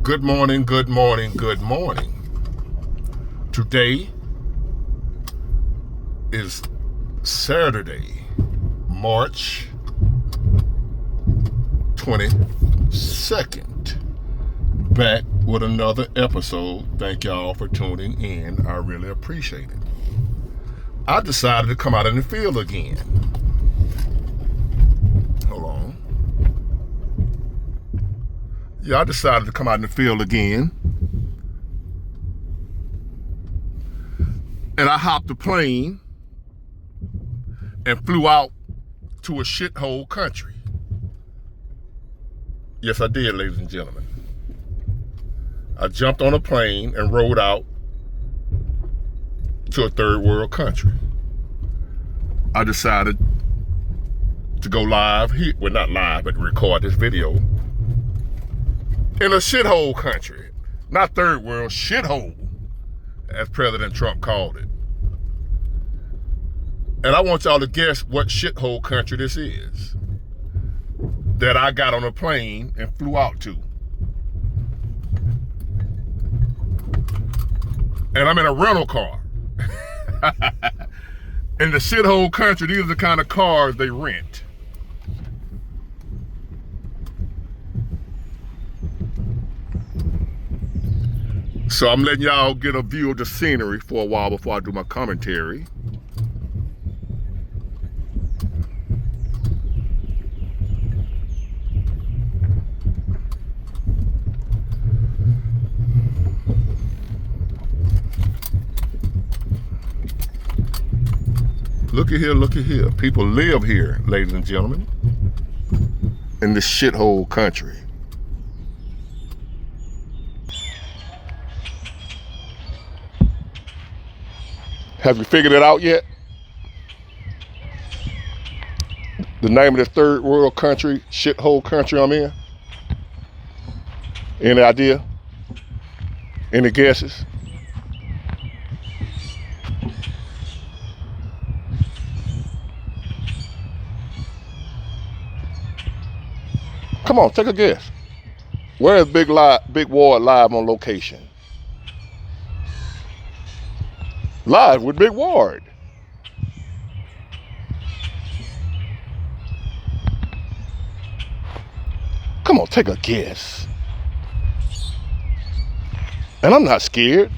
Good morning, good morning, good morning. Today is Saturday, March 22nd. Back with another episode. Thank y'all for tuning in. I really appreciate it. I decided to come out in the field again. Hold on. Yeah, I decided to come out in the field again. And I hopped a plane and flew out to a shithole country. Yes, I did, ladies and gentlemen. I jumped on a plane and rode out to a third world country. I decided to go live here, well, not live, but record this video in a shithole country. Not third world, shithole, as President Trump called it. And I want y'all to guess what shithole country this is that I got on a plane and flew out to. And I'm in a rental car. In the shithole country, these are the kind of cars they rent. So I'm letting y'all get a view of the scenery for a while before I do my commentary. Look at here, look at here. People live here, ladies and gentlemen, in this shithole country. Have you figured it out yet? The name of this third world country, shithole country I'm in? Any idea? Any guesses? Come on, take a guess. Where is Big Ward live on location? Live with Big Ward. Come on, take a guess. And I'm not scared.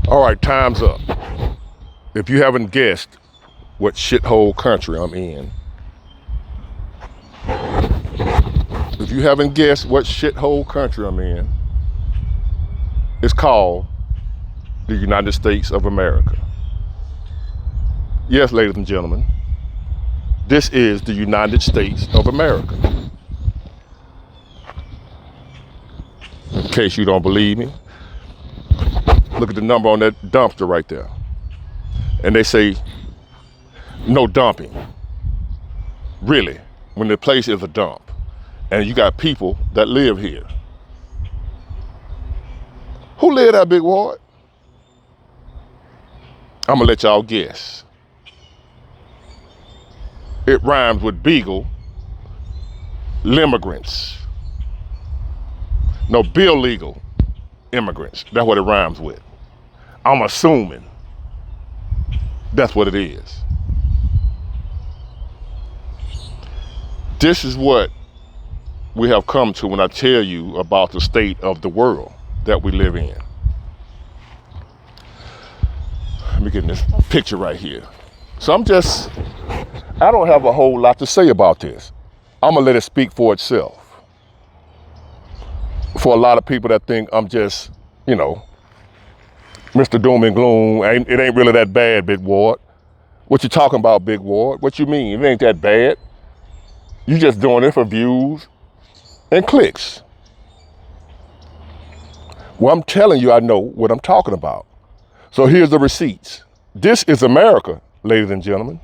All right, time's up. If you haven't guessed what shithole country I'm in, if you haven't guessed what shithole country I'm in, it's called the United States of America. Yes, ladies and gentlemen, this is the United States of America. In case you don't believe me, look at the number on that dumpster right there. And they say, no dumping. Really, when the place is a dump. And you got people that live here. Who lived at Big Ward? I'm gonna let y'all guess. It rhymes with beagle, limmigrants. No, bill legal immigrants. That's what it rhymes with. I'm assuming that's what it is. This is what we have come to when I tell you about the state of the world that we live in. Let me get this picture right here. So I don't have a whole lot to say about this. I'm gonna let it speak for itself. For a lot of people that think I'm just, Mr. Doom and Gloom, it ain't really that bad, Big Ward. What you talking about, Big Ward? What you mean? It ain't that bad. You just doing it for views and clicks. Well, I'm telling you, I know what I'm talking about. So here's the receipts. This is America, ladies and gentlemen.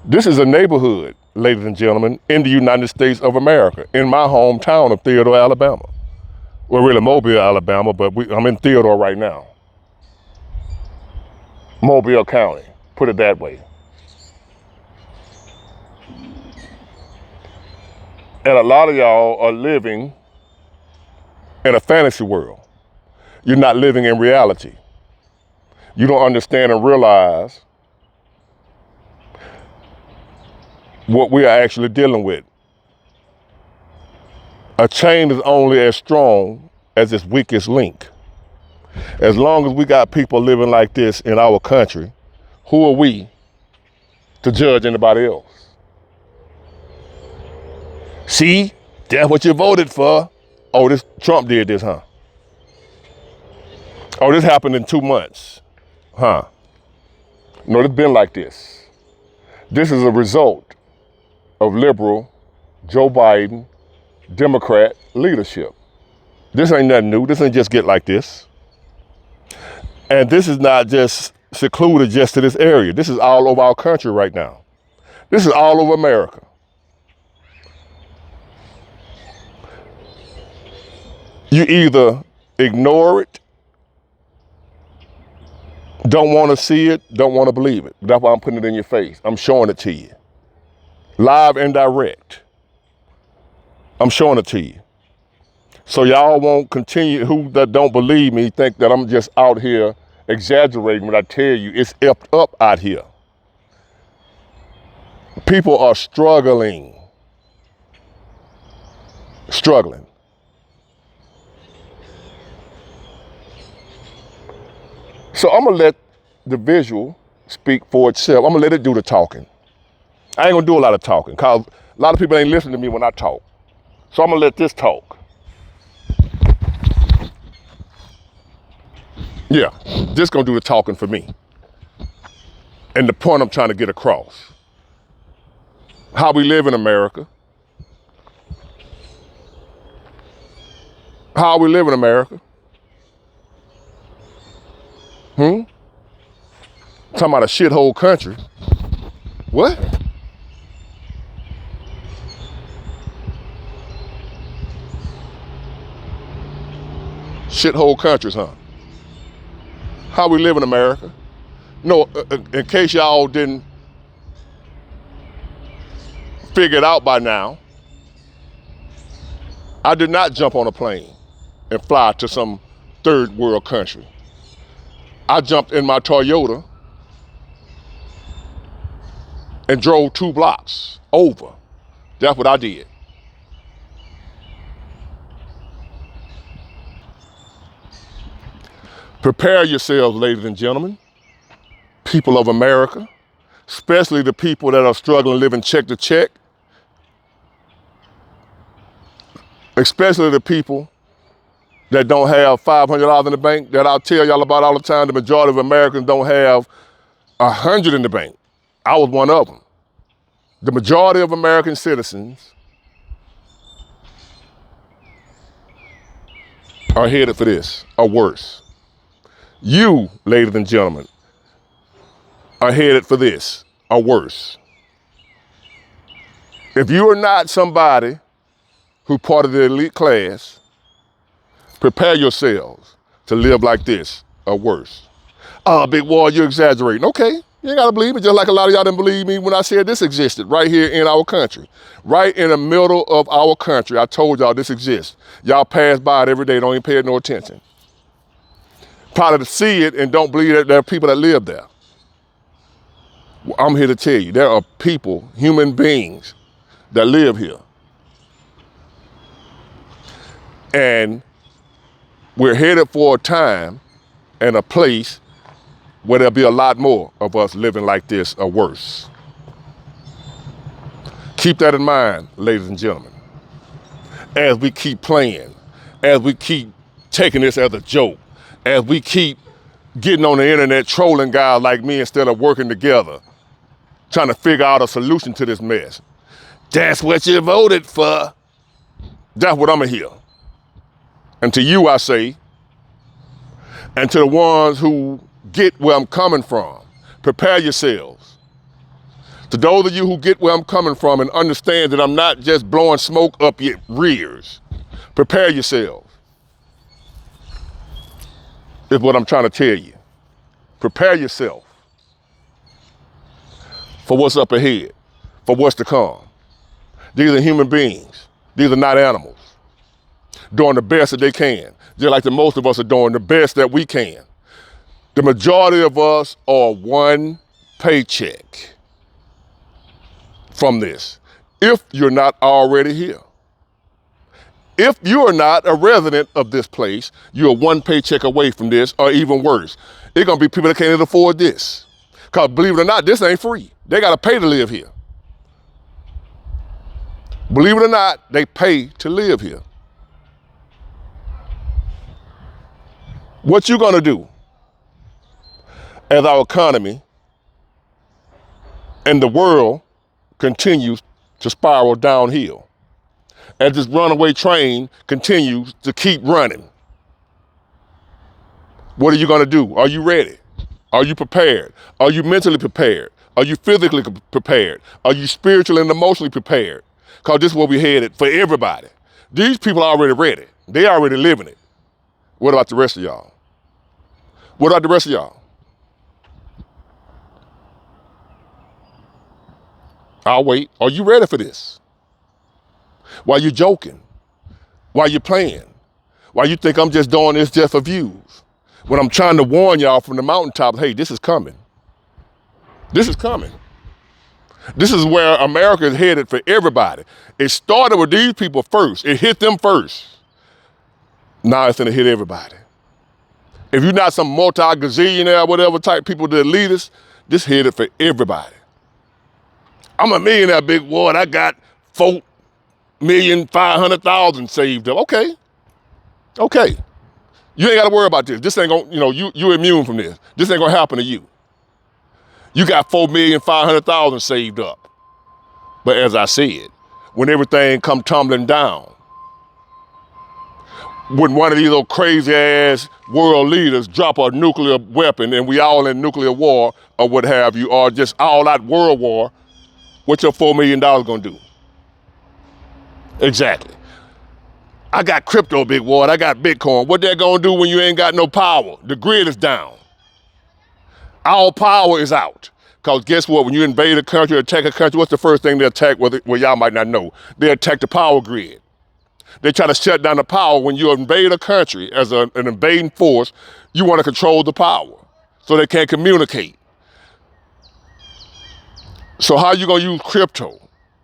This is a neighborhood, ladies and gentlemen, in the United States of America, in my hometown of Theodore, Alabama. Well, really Mobile, Alabama, but I'm in Theodore right now. Mobile County, put it that way. And a lot of y'all are living in a fantasy world. You're not living in reality. You don't understand and realize what we are actually dealing with. A chain is only as strong as its weakest link. As long as we got people living like this in our country, who are we to judge anybody else? See, that's what you voted for. Oh, this Trump did this, huh? Oh, this happened in 2 months, huh? No, it's been like this. This is a result of liberal Joe Biden, Democrat leadership. This ain't nothing new. This ain't just get like this. And this is not just secluded just to this area. This is all over our country right now. This is all over America. You either ignore it, don't want to see it, don't want to believe it. That's why I'm putting it in your face. I'm showing it to you. Live and direct. I'm showing it to you. So y'all won't continue, who that don't believe me, think that I'm just out here exaggerating when I tell you it's effed up out here. People are struggling. Struggling. So I'm gonna let the visual speak for itself. I'm gonna let it do the talking. I ain't gonna do a lot of talking because a lot of people ain't listening to me when I talk. So I'm gonna let this talk. Yeah, this gonna do the talking for me. And the point I'm trying to get across. How we live in America. How we live in America. Talking about a shithole country. What? Shithole countries, huh? How we live in America. No, in case y'all didn't figure it out by now, I did not jump on a plane and fly to some third world country. I jumped in my Toyota and drove 2 blocks over. That's what I did. Prepare yourselves, ladies and gentlemen, people of America, especially the people that are struggling living check to check, especially the people that don't have $500 in the bank, that I'll tell y'all about all the time. The majority of Americans don't have 100 in the bank. I was one of them. The majority of American citizens are headed for this, or worse. You, ladies and gentlemen, are headed for this, or worse. If you are not somebody who's part of the elite class, prepare yourselves to live like this, or worse. Big Wall, you're exaggerating. Okay, you ain't gotta believe me, just like a lot of y'all didn't believe me when I said this existed right here in our country. Right in the middle of our country, I told y'all this exists. Y'all pass by it every day, don't even pay it no attention. Probably to see it and don't believe that there are people that live there. Well, I'm here to tell you, there are people, human beings, that live here. And we're headed for a time and a place where there'll be a lot more of us living like this or worse. Keep that in mind, ladies and gentlemen, as we keep playing, as we keep taking this as a joke, as we keep getting on the internet trolling guys like me instead of working together, trying to figure out a solution to this mess. That's what you voted for. That's what I'm gonna hear. And to you I say, and to the ones who get where I'm coming from, prepare yourselves. To those of you who get where I'm coming from and understand that I'm not just blowing smoke up your rears, prepare yourselves. Is what I'm trying to tell you. Prepare yourself for what's up ahead, for what's to come. These are human beings. These are not animals. Doing the best that they can. Just like the most of us are doing the best that we can. The majority of us are one paycheck from this, if you're not already here. If you are not a resident of this place, you're one paycheck away from this, or even worse. It's gonna be people that can't afford this. Because believe it or not, this ain't free. They gotta pay to live here. Believe it or not, they pay to live here. What you gonna do as our economy and the world continues to spiral downhill, as this runaway train continues to keep running? What are you gonna do? Are you ready? Are you prepared? Are you mentally prepared? Are you physically prepared? Are you spiritually and emotionally prepared? Because this is where we're headed for everybody. These people are already ready. They already living it. What about the rest of y'all? What about the rest of y'all? I'll wait. Are you ready for this? Why you joking? Why you playing? Why you think I'm just doing this just for views? When I'm trying to warn y'all from the mountaintop, hey, this is coming. This is coming. This is where America is headed for everybody. It started with these people first. It hit them first. Now it's gonna hit everybody. If you're not some multi-gazillionaire, whatever type people that lead us, this headed for everybody. I'm a millionaire, big boy, and I got 4,500,000 saved up. Okay. You ain't gotta worry about this. This ain't gonna, you're immune from this. This ain't gonna happen to you. You got 4,500,000 saved up. But as I said, when everything come tumbling down, when one of these little crazy ass world leaders drop a nuclear weapon and we all in nuclear war or what have you, or just all out world war, what's your $4 million gonna do? Exactly. I got crypto, big boy, I got Bitcoin. What that gonna do when you ain't got no power? The grid is down. All power is out. Because guess what? When you invade a country or attack a country, what's the first thing they attack? Well, y'all might not know. They attack the power grid. They try to shut down the power. When you invade a country as an invading force, you want to control the power so they can't communicate. So how you gonna use crypto?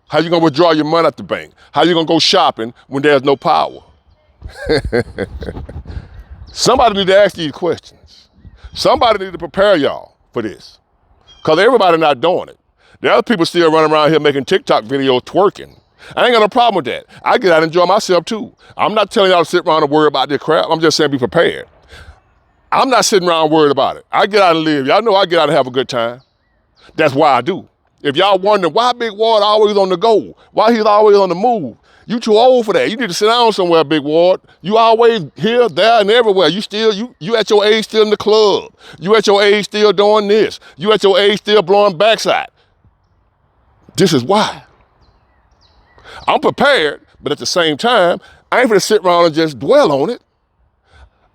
How you gonna withdraw your money at the bank? How you gonna go shopping when there's no power? Somebody need to ask these questions. Somebody need to prepare y'all for this. Because everybody not doing it. There are people still running around here making TikTok videos twerking. I ain't got no problem with that. I get out and enjoy myself too. I'm not telling y'all to sit around and worry about this crap. I'm just saying be prepared. I'm not sitting around worried about it. I get out and live. Y'all know I get out and have a good time. That's why I do. If y'all wondering why Big Ward always on the go, why he's always on the move, you too old for that. You need to sit down somewhere, Big Ward. You always here, there, and everywhere. You at your age still in the club. You at your age still doing this. You at your age still blowing backside. This is why. I'm prepared, but at the same time, I ain't gonna sit around and just dwell on it.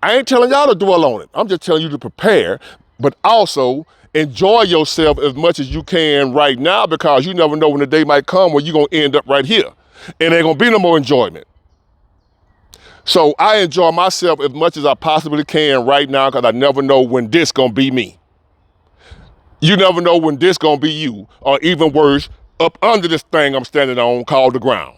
I ain't telling y'all to dwell on it. I'm just telling you to prepare, but also enjoy yourself as much as you can right now, because you never know when the day might come when you're gonna end up right here. And ain't gonna be no more enjoyment. So I enjoy myself as much as I possibly can right now, because I never know when this gonna be me. You never know when this gonna be you, or even worse, up under this thing I'm standing on called the ground.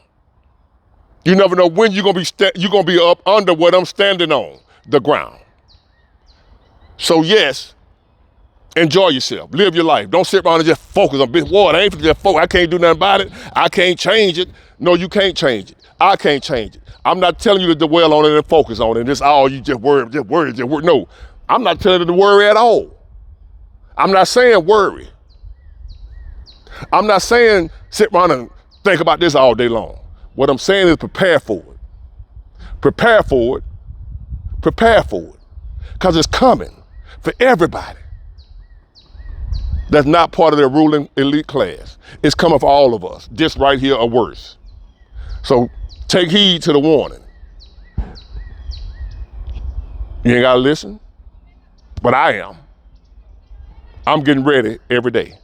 You never know when you're gonna be up under what I'm standing on, the ground. So yes, enjoy yourself, live your life. Don't sit around and just focus on this war. I ain't just focus. I can't do nothing about it. I can't change it. No, you can't change it. I can't change it. I'm not telling you to dwell on it and focus on it. And this all you just worry. No, I'm not telling you to worry at all. I'm not saying worry. I'm not saying sit around and think about this all day long. What I'm saying is prepare for it. Prepare for it. Prepare for it. Because it's coming for everybody that's not part of their ruling elite class. It's coming for all of us, this right here or worse. So take heed to the warning. You ain't gotta listen, but I am. I'm getting ready every day.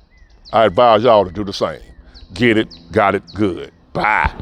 I advise y'all to do the same. Get it, got it, good. Bye.